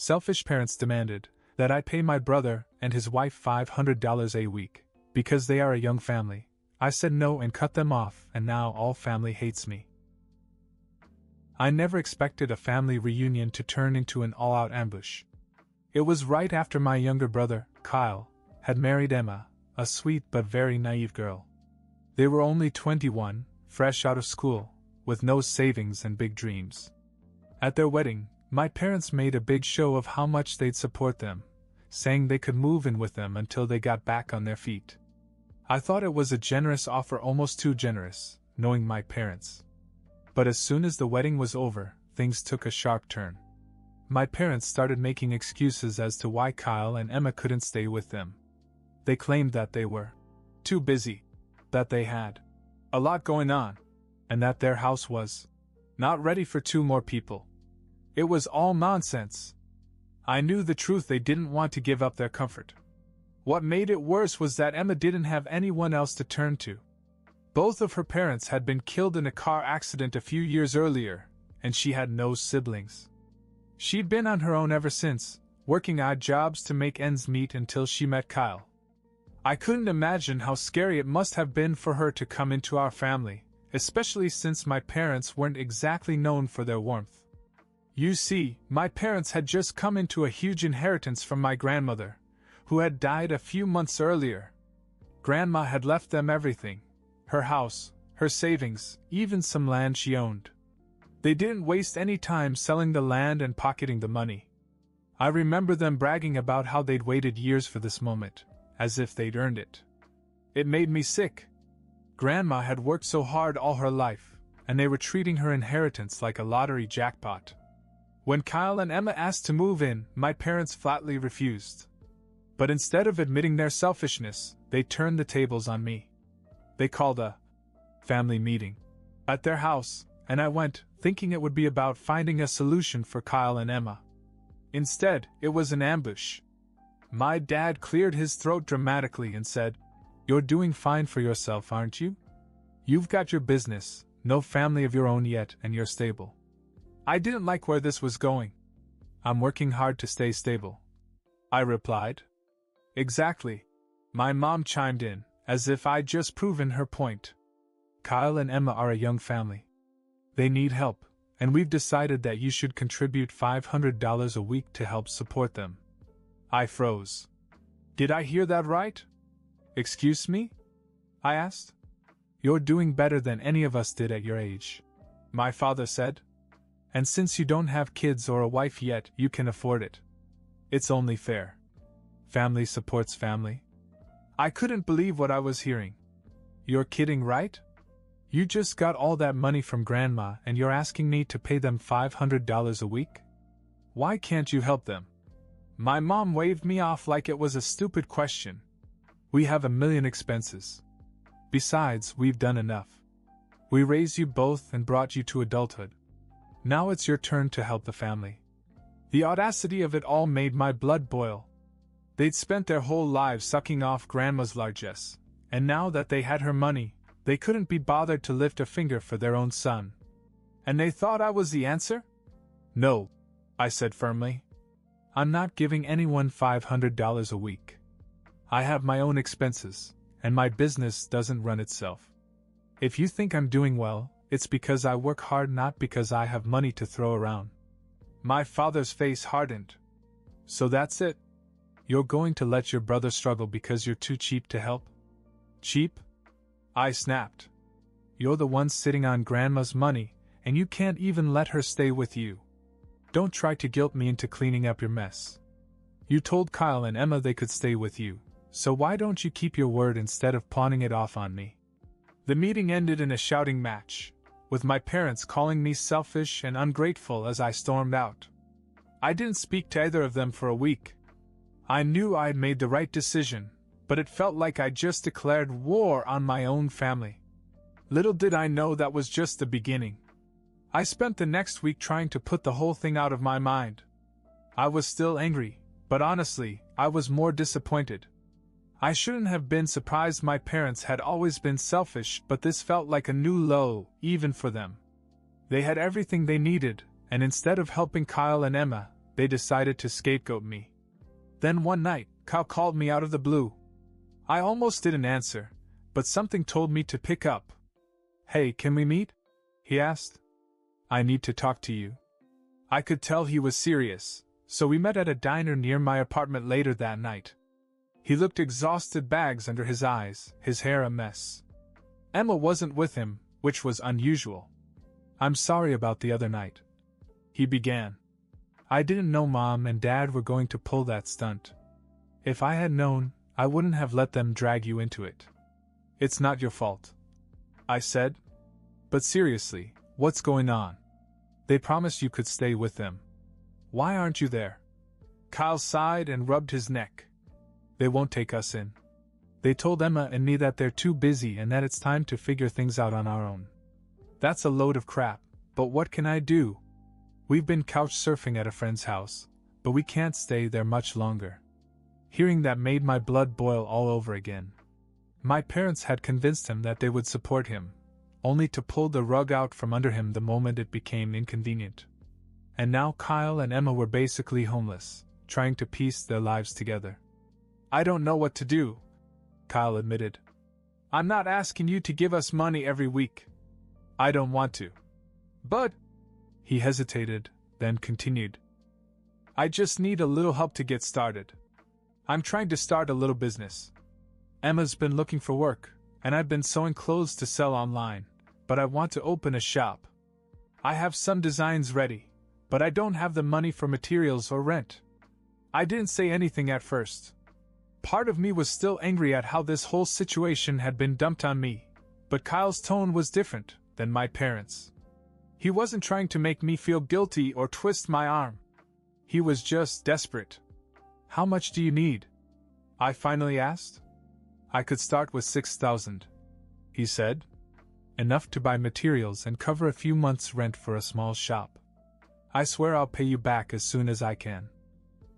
Selfish parents demanded that I pay my brother and his wife $500 a week, because they are a young family. I said no and cut them off, and now all family hates me. I never expected a family reunion to turn into an all-out ambush. It was right after my younger brother, Kyle, had married Emma, a sweet but very naive girl. They were only 21, fresh out of school, with no savings and big dreams. At their wedding, my parents made a big show of how much they'd support them, saying they could move in with them until they got back on their feet. I thought it was a generous offer, almost too generous, knowing my parents. But as soon as the wedding was over, things took a sharp turn. My parents started making excuses as to why Kyle and Emma couldn't stay with them. They claimed that they were too busy, that they had a lot going on, and that their house was not ready for 2 more people. It was all nonsense. I knew the truth. They didn't want to give up their comfort. What made it worse was that Emma didn't have anyone else to turn to. Both of her parents had been killed in a car accident a few years earlier, and she had no siblings. She'd been on her own ever since, working odd jobs to make ends meet until she met Kyle. I couldn't imagine how scary it must have been for her to come into our family, especially since my parents weren't exactly known for their warmth. You see, my parents had just come into a huge inheritance from my grandmother, who had died a few months earlier. Grandma had left them everything: her house, her savings, even some land she owned. They didn't waste any time selling the land and pocketing the money. I remember them bragging about how they'd waited years for this moment, as if they'd earned it. It made me sick. Grandma had worked so hard all her life, and they were treating her inheritance like a lottery jackpot. When Kyle and Emma asked to move in, my parents flatly refused. But instead of admitting their selfishness, they turned the tables on me. They called a family meeting at their house, and I went, thinking it would be about finding a solution for Kyle and Emma. Instead, it was an ambush. My dad cleared his throat dramatically and said, "You're doing fine for yourself, aren't you? You've got your business, no family of your own yet, and you're stable." I didn't like where this was going. "I'm working hard to stay stable," I replied. "Exactly," my mom chimed in, as if I'd just proven her point. "Kyle and Emma are a young family. They need help, and we've decided that you should contribute $500 a week to help support them." I froze. Did I hear that right? "Excuse me?" I asked. "You're doing better than any of us did at your age," my father said. "And since you don't have kids or a wife yet, you can afford it. It's only fair. Family supports family." I couldn't believe what I was hearing. "You're kidding, right? You just got all that money from Grandma and you're asking me to pay them $500 a week? Why can't you help them?" My mom waved me off like it was a stupid question. "We have a million expenses. Besides, we've done enough. We raised you both and brought you to adulthood. Now it's your turn to help the family." The audacity of it all made my blood boil. They'd spent their whole lives sucking off Grandma's largesse, and now that they had her money, they couldn't be bothered to lift a finger for their own son. And they thought I was the answer? "No," I said firmly. "I'm not giving anyone $500 a week. I have my own expenses, and my business doesn't run itself. If you think I'm doing well, it's because I work hard, not because I have money to throw around." My father's face hardened. "So that's it? You're going to let your brother struggle because you're too cheap to help?" "Cheap?" I snapped. "You're the one sitting on Grandma's money, and you can't even let her stay with you. Don't try to guilt me into cleaning up your mess. You told Kyle and Emma they could stay with you, so why don't you keep your word instead of pawning it off on me?" The meeting ended in a shouting match, with my parents calling me selfish and ungrateful as I stormed out. I didn't speak to either of them for a week. I knew I had made the right decision, but it felt like I'd just declared war on my own family. Little did I know that was just the beginning. I spent the next week trying to put the whole thing out of my mind. I was still angry, but honestly, I was more disappointed. I shouldn't have been surprised. My parents had always been selfish, but this felt like a new low, even for them. They had everything they needed, and instead of helping Kyle and Emma, they decided to scapegoat me. Then one night, Kyle called me out of the blue. I almost didn't answer, but something told me to pick up. "Hey, can we meet?" he asked. "I need to talk to you." I could tell he was serious, so we met at a diner near my apartment later that night. He looked exhausted, bags under his eyes, his hair a mess. Emma wasn't with him, which was unusual. "I'm sorry about the other night," he began. "I didn't know Mom and Dad were going to pull that stunt. If I had known, I wouldn't have let them drag you into it." "It's not your fault," I said. "But seriously, what's going on? They promised you could stay with them. Why aren't you there?" Kyle sighed and rubbed his neck. "They won't take us in. They told Emma and me that they're too busy and that it's time to figure things out on our own." "That's a load of crap, but what can I do? We've been couch surfing at a friend's house, but we can't stay there much longer." Hearing that made my blood boil all over again. My parents had convinced him that they would support him, only to pull the rug out from under him the moment it became inconvenient. And now Kyle and Emma were basically homeless, trying to piece their lives together. "I don't know what to do," Kyle admitted. "I'm not asking you to give us money every week. I don't want to. But," he hesitated, then continued, "I just need a little help to get started. I'm trying to start a little business. Emma's been looking for work, and I've been sewing clothes to sell online, but I want to open a shop. I have some designs ready, but I don't have the money for materials or rent." I didn't say anything at first. Part of me was still angry at how this whole situation had been dumped on me, but Kyle's tone was different than my parents'. He wasn't trying to make me feel guilty or twist my arm. He was just desperate. "How much do you need?" I finally asked. "I could start with $6,000, he said. "Enough to buy materials and cover a few months' rent for a small shop. I swear I'll pay you back as soon as I can.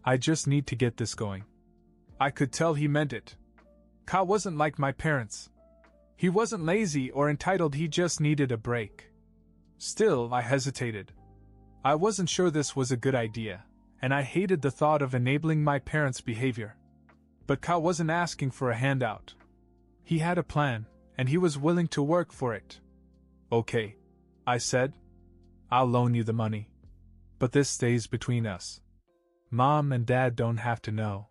I just need to get this going." I could tell he meant it. Kyle wasn't like my parents. He wasn't lazy or entitled, he just needed a break. Still, I hesitated. I wasn't sure this was a good idea, and I hated the thought of enabling my parents' behavior. But Kyle wasn't asking for a handout. He had a plan, and he was willing to work for it. "Okay," I said. "I'll loan you the money. But this stays between us. Mom and Dad don't have to know."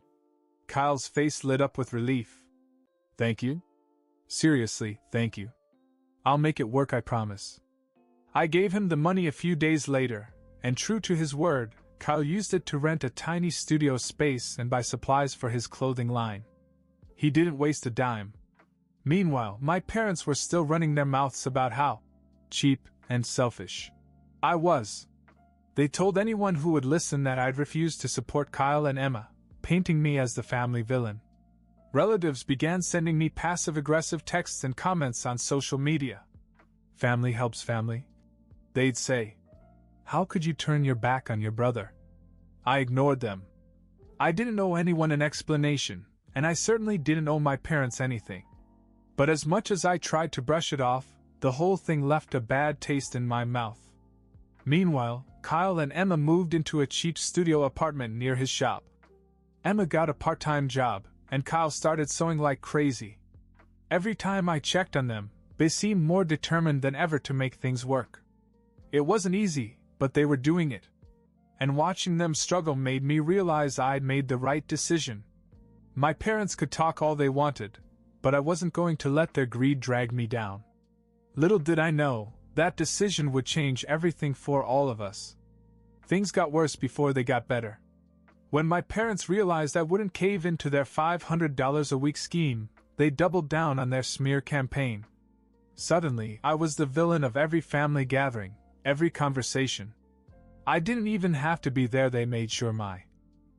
Kyle's face lit up with relief. "Thank you? Seriously, thank you. I'll make it work, I promise." I gave him the money a few days later, and true to his word, Kyle used it to rent a tiny studio space and buy supplies for his clothing line. He didn't waste a dime. Meanwhile, my parents were still running their mouths about how cheap and selfish I was. They told anyone who would listen that I'd refused to support Kyle and Emma, painting me as the family villain. Relatives began sending me passive-aggressive texts and comments on social media. "Family helps family," they'd say. "How could you turn your back on your brother?" I ignored them. I didn't owe anyone an explanation, and I certainly didn't owe my parents anything. But as much as I tried to brush it off, the whole thing left a bad taste in my mouth. Meanwhile, Kyle and Emma moved into a cheap studio apartment near his shop. Emma got a part-time job, and Kyle started sewing like crazy. Every time I checked on them, they seemed more determined than ever to make things work. It wasn't easy, but they were doing it. And watching them struggle made me realize I'd made the right decision. My parents could talk all they wanted, but I wasn't going to let their greed drag me down. Little did I know, that decision would change everything for all of us. Things got worse before they got better. When my parents realized I wouldn't cave into their $500 a week scheme, they doubled down on their smear campaign. Suddenly, I was the villain of every family gathering, every conversation. I didn't even have to be there. They made sure my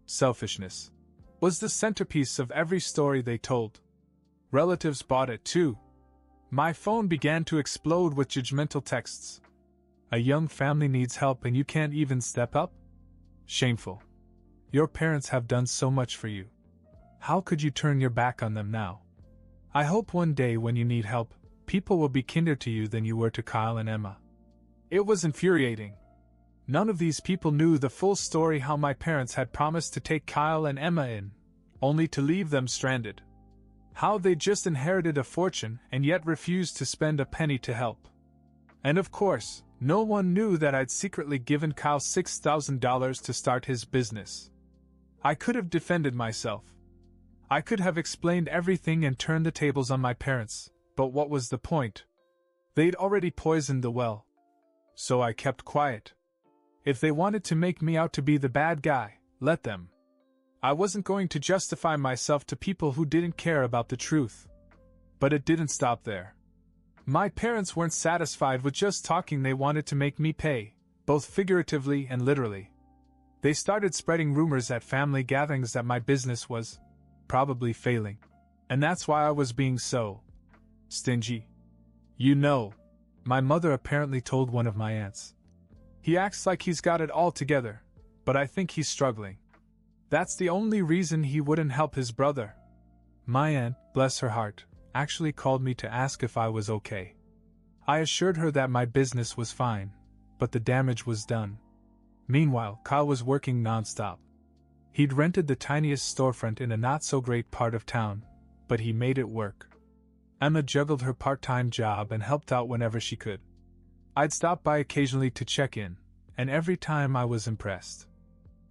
selfishness was the centerpiece of every story they told. Relatives bought it too. My phone began to explode with judgmental texts. "A young family needs help and you can't even step up? Shameful. Your parents have done so much for you. How could you turn your back on them now? I hope one day when you need help, people will be kinder to you than you were to Kyle and Emma." It was infuriating. None of these people knew the full story, how my parents had promised to take Kyle and Emma in, only to leave them stranded. How they just inherited a fortune and yet refused to spend a penny to help. And of course, no one knew that I'd secretly given Kyle $6,000 to start his business. I could have defended myself. I could have explained everything and turned the tables on my parents, but what was the point? They'd already poisoned the well. So I kept quiet. If they wanted to make me out to be the bad guy, let them. I wasn't going to justify myself to people who didn't care about the truth. But it didn't stop there. My parents weren't satisfied with just talking, they wanted to make me pay, both figuratively and literally. They started spreading rumors at family gatherings that my business was probably failing. And that's why I was being so stingy. You know, my mother apparently told one of my aunts. He acts like he's got it all together, but I think he's struggling. That's the only reason he wouldn't help his brother. My aunt, bless her heart, actually called me to ask if I was okay. I assured her that my business was fine, but the damage was done. Meanwhile, Kyle was working nonstop. He'd rented the tiniest storefront in a not-so-great part of town, but he made it work. Emma juggled her part-time job and helped out whenever she could. I'd stop by occasionally to check in, and every time I was impressed.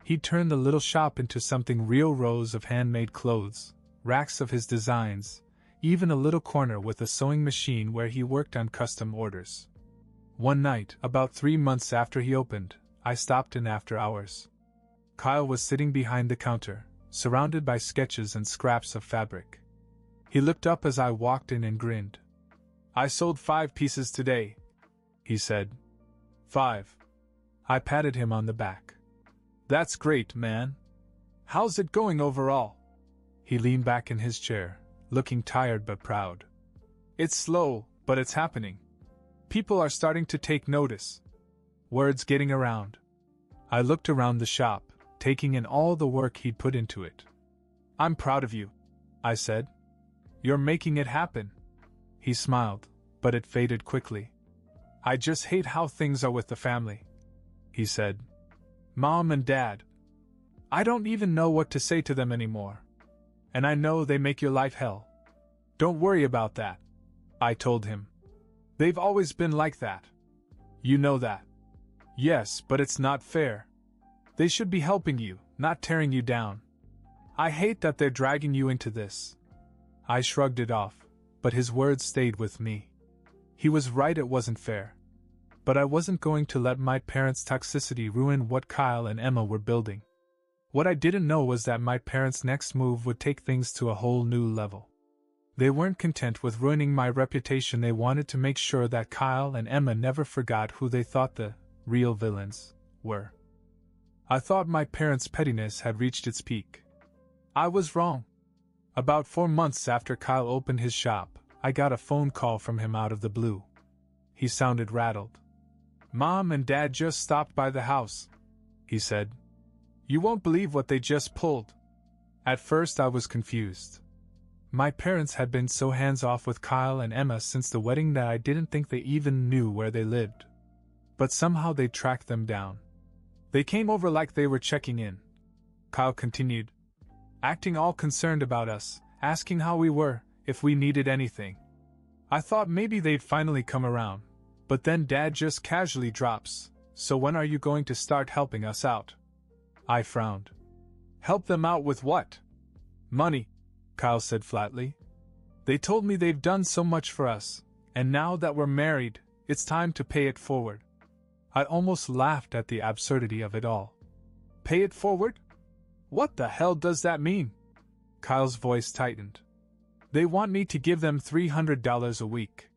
He'd turned the little shop into something real, rows of handmade clothes, racks of his designs, even a little corner with a sewing machine where he worked on custom orders. One night, about 3 months after he opened, I stopped in after hours. Kyle was sitting behind the counter, surrounded by sketches and scraps of fabric. He looked up as I walked in and grinned. "I sold 5 pieces today," he said. 5. I patted him on the back. "That's great, man. How's it going overall?" He leaned back in his chair, looking tired but proud. "It's slow, but it's happening. People are starting to take notice. Word's getting around." I looked around the shop, taking in all the work he'd put into it. "I'm proud of you," I said. "You're making it happen." He smiled, but it faded quickly. "I just hate how things are with the family," he said. "Mom and Dad. I don't even know what to say to them anymore. And I know they make your life hell." "Don't worry about that," I told him. "They've always been like that. You know that." "Yes, but it's not fair. They should be helping you, not tearing you down. I hate that they're dragging you into this." I shrugged it off, but his words stayed with me. He was right, it wasn't fair. But I wasn't going to let my parents' toxicity ruin what Kyle and Emma were building. What I didn't know was that my parents' next move would take things to a whole new level. They weren't content with ruining my reputation, they wanted to make sure that Kyle and Emma never forgot who they thought the real villains were. I thought my parents' pettiness had reached its peak. I was wrong. About 4 months after Kyle opened his shop, I got a phone call from him out of the blue. He sounded rattled. "Mom and Dad just stopped by the house," he said. "You won't believe what they just pulled." At first I was confused. My parents had been so hands-off with Kyle and Emma since the wedding that I didn't think they even knew where they lived. But somehow they tracked them down. "They came over like they were checking in," Kyle continued, "acting all concerned about us, asking how we were, if we needed anything. I thought maybe they'd finally come around, but then Dad just casually drops, 'So when are you going to start helping us out?' I frowned. "Help them out with what?" "Money," Kyle said flatly. "They told me they've done so much for us, and now that we're married, it's time to pay it forward." I almost laughed at the absurdity of it all. "Pay it forward? What the hell does that mean?" Kyle's voice tightened. "They want me to give them $300 a week.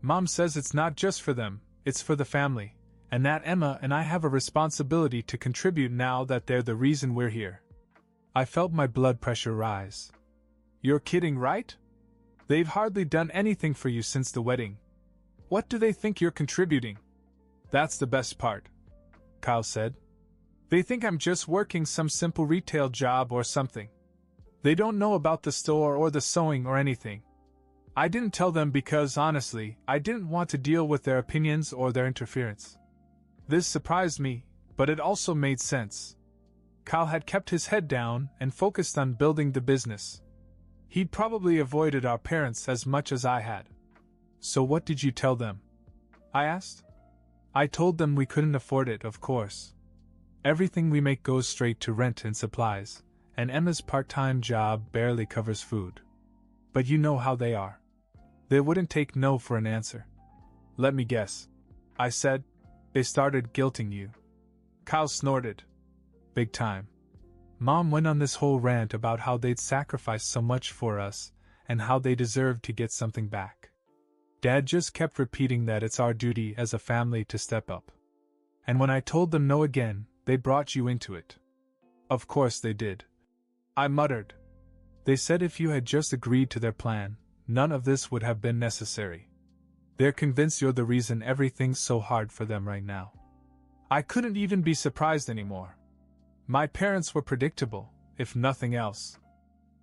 Mom says it's not just for them, it's for the family, and that Emma and I have a responsibility to contribute now that they're the reason we're here." I felt my blood pressure rise. "You're kidding, right? They've hardly done anything for you since the wedding. What do they think you're contributing?" "That's the best part," Kyle said. "They think I'm just working some simple retail job or something. They don't know about the store or the sewing or anything. I didn't tell them because, honestly, I didn't want to deal with their opinions or their interference. This surprised me, but it also made sense. Kyle had kept his head down and focused on building the business. He'd probably avoided our parents as much as I had. So what did you tell them? I asked. I told them we couldn't afford it, of course. Everything we make goes straight to rent and supplies, and Emma's part-time job barely covers food. But you know how they are. They wouldn't take no for an answer. Let me guess. I said, they started guilting you. Kyle snorted. Big time. Mom went on this whole rant about how they'd sacrificed so much for us, and how they deserved to get something back. Dad just kept repeating that it's our duty as a family to step up. And when I told them no again, they brought you into it. Of course they did. I muttered. They said if you had just agreed to their plan, none of this would have been necessary. They're convinced you're the reason everything's so hard for them right now. I couldn't even be surprised anymore. My parents were predictable, if nothing else.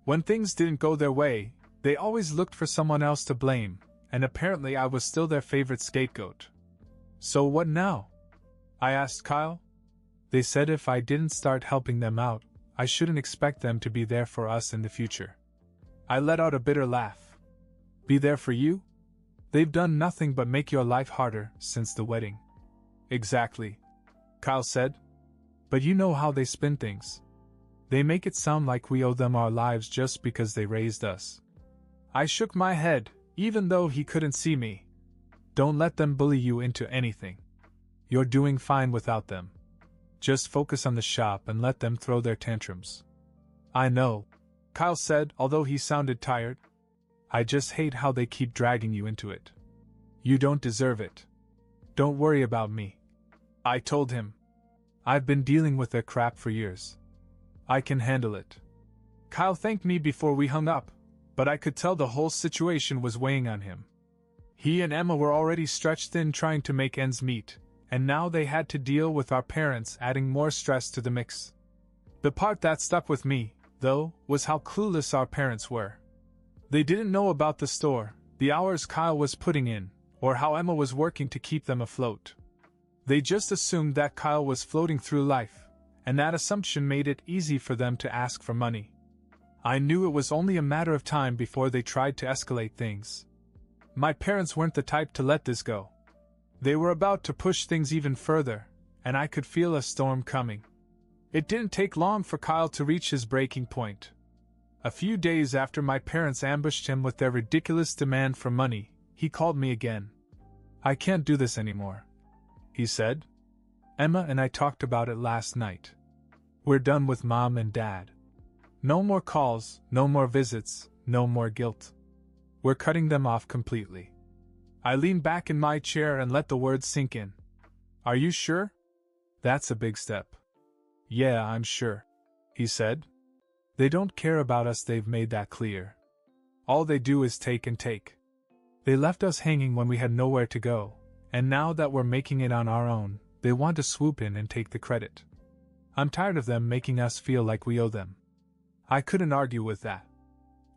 When things didn't go their way, they always looked for someone else to blame, and apparently I was still their favorite scapegoat. So what now? I asked Kyle. They said if I didn't start helping them out, I shouldn't expect them to be there for us in the future. I let out a bitter laugh. Be there for you? They've done nothing but make your life harder since the wedding. Exactly, Kyle said. But you know how they spin things. They make it sound like we owe them our lives just because they raised us. I shook my head, even though he couldn't see me. Don't let them bully you into anything. You're doing fine without them. Just focus on the shop and let them throw their tantrums. I know, Kyle said, although he sounded tired. I just hate how they keep dragging you into it. You don't deserve it. Don't worry about me. I told him. I've been dealing with their crap for years. I can handle it. Kyle thanked me before we hung up, but I could tell the whole situation was weighing on him. He and Emma were already stretched thin trying to make ends meet, and now they had to deal with our parents adding more stress to the mix. The part that stuck with me, though, was how clueless our parents were. They didn't know about the store, the hours Kyle was putting in, or how Emma was working to keep them afloat. They just assumed that Kyle was floating through life, and that assumption made it easy for them to ask for money. I knew it was only a matter of time before they tried to escalate things. My parents weren't the type to let this go. They were about to push things even further, and I could feel a storm coming. It didn't take long for Kyle to reach his breaking point. A few days after my parents ambushed him with their ridiculous demand for money, he called me again. I can't do this anymore, he said. Emma and I talked about it last night. We're done with Mom and Dad. No more calls, no more visits, no more guilt. We're cutting them off completely. I leaned back in my chair and let the words sink in. Are you sure? That's a big step. Yeah, I'm sure, he said. They don't care about us, they've made that clear. All they do is take and take. They left us hanging when we had nowhere to go, and now that we're making it on our own, they want to swoop in and take the credit. I'm tired of them making us feel like we owe them. I couldn't argue with that.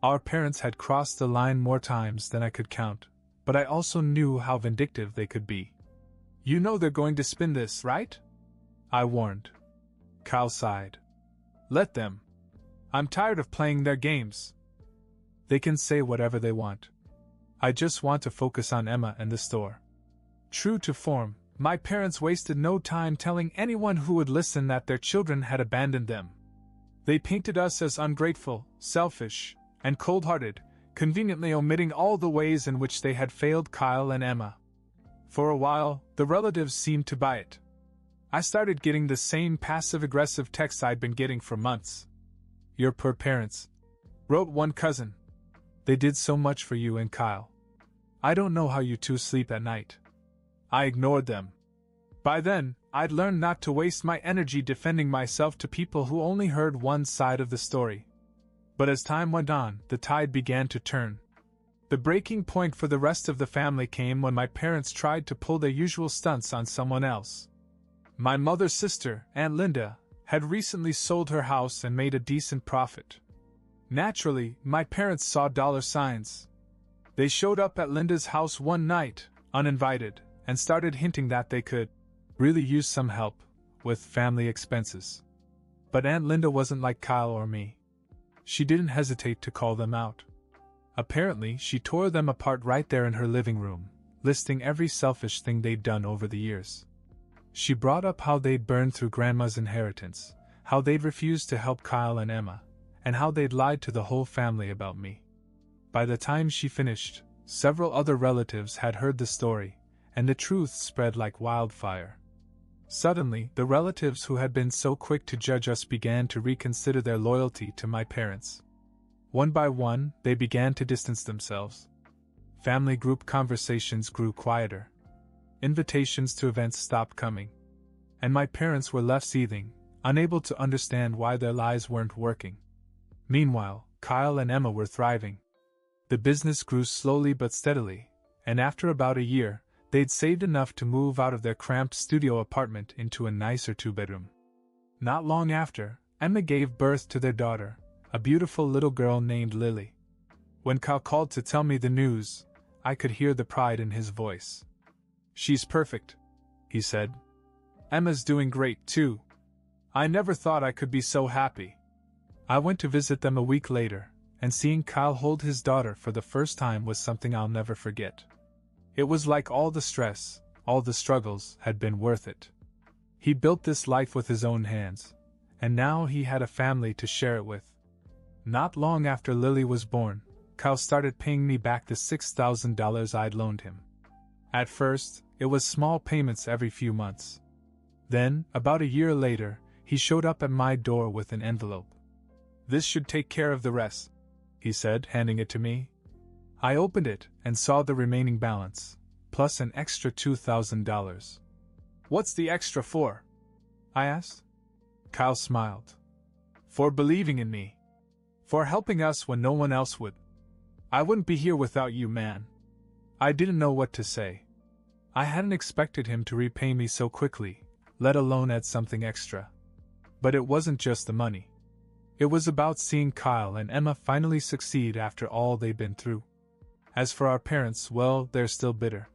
Our parents had crossed the line more times than I could count, but I also knew how vindictive they could be. You know they're going to spin this, right? I warned. Kyle sighed. Let them. I'm tired of playing their games. They can say whatever they want. I just want to focus on Emma and the store. True to form, my parents wasted no time telling anyone who would listen that their children had abandoned them. They painted us as ungrateful, selfish, and cold-hearted, conveniently omitting all the ways in which they had failed Kyle and Emma. For a while, the relatives seemed to buy it. I started getting the same passive-aggressive texts I'd been getting for months. Your poor parents, wrote one cousin. They did so much for you and Kyle. I don't know how you two sleep at night. I ignored them. By then, I'd learned not to waste my energy defending myself to people who only heard one side of the story. But as time went on, the tide began to turn. The breaking point for the rest of the family came when my parents tried to pull their usual stunts on someone else. My mother's sister, Aunt Linda, had recently sold her house and made a decent profit. Naturally, my parents saw dollar signs. They showed up at Linda's house one night, uninvited, and started hinting that they could really used some help with family expenses. But Aunt Linda wasn't like Kyle or me. She didn't hesitate to call them out. Apparently, she tore them apart right there in her living room, listing every selfish thing they'd done over the years. She brought up how they'd burned through Grandma's inheritance, how they'd refused to help Kyle and Emma, and how they'd lied to the whole family about me. By the time she finished, several other relatives had heard the story, and the truth spread like wildfire. Suddenly, the relatives who had been so quick to judge us began to reconsider their loyalty to my parents. One by one, they began to distance themselves. Family group conversations grew quieter. Invitations to events stopped coming. And my parents were left seething, unable to understand why their lies weren't working. Meanwhile, Kyle and Emma were thriving. The business grew slowly but steadily, and after about a year, they'd saved enough to move out of their cramped studio apartment into a nicer two-bedroom. Not long after, Emma gave birth to their daughter, a beautiful little girl named Lily. When Kyle called to tell me the news, I could hear the pride in his voice. "She's perfect," he said. "Emma's doing great, too. I never thought I could be so happy." I went to visit them a week later, and seeing Kyle hold his daughter for the first time was something I'll never forget. It was like all the stress, all the struggles, had been worth it. He built this life with his own hands, and now he had a family to share it with. Not long after Lily was born, Kyle started paying me back the $6,000 I'd loaned him. At first, it was small payments every few months. Then, about a year later, he showed up at my door with an envelope. "This should take care of the rest," he said, handing it to me. I opened it and saw the remaining balance, plus an extra $2,000. "What's the extra for?" I asked. Kyle smiled. "For believing in me. For helping us when no one else would. I wouldn't be here without you, man." I didn't know what to say. I hadn't expected him to repay me so quickly, let alone add something extra. But it wasn't just the money. It was about seeing Kyle and Emma finally succeed after all they'd been through. As for our parents, well, they're still bitter.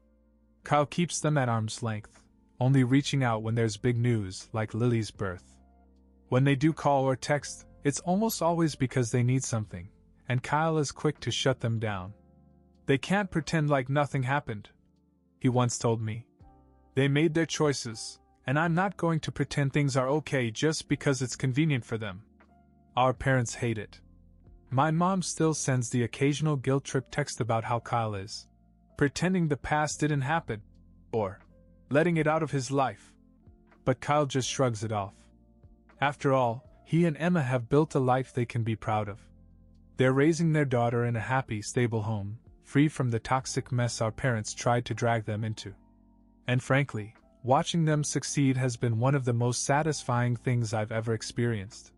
Kyle keeps them at arm's length, only reaching out when there's big news, like Lily's birth. When they do call or text, it's almost always because they need something, and Kyle is quick to shut them down. "They can't pretend like nothing happened," he once told me. "They made their choices, and I'm not going to pretend things are okay just because it's convenient for them." Our parents hate it. My mom still sends the occasional guilt trip text about how Kyle is pretending the past didn't happen, or letting it out of his life. But Kyle just shrugs it off. After all, he and Emma have built a life they can be proud of. They're raising their daughter in a happy, stable home, free from the toxic mess our parents tried to drag them into. And frankly, watching them succeed has been one of the most satisfying things I've ever experienced.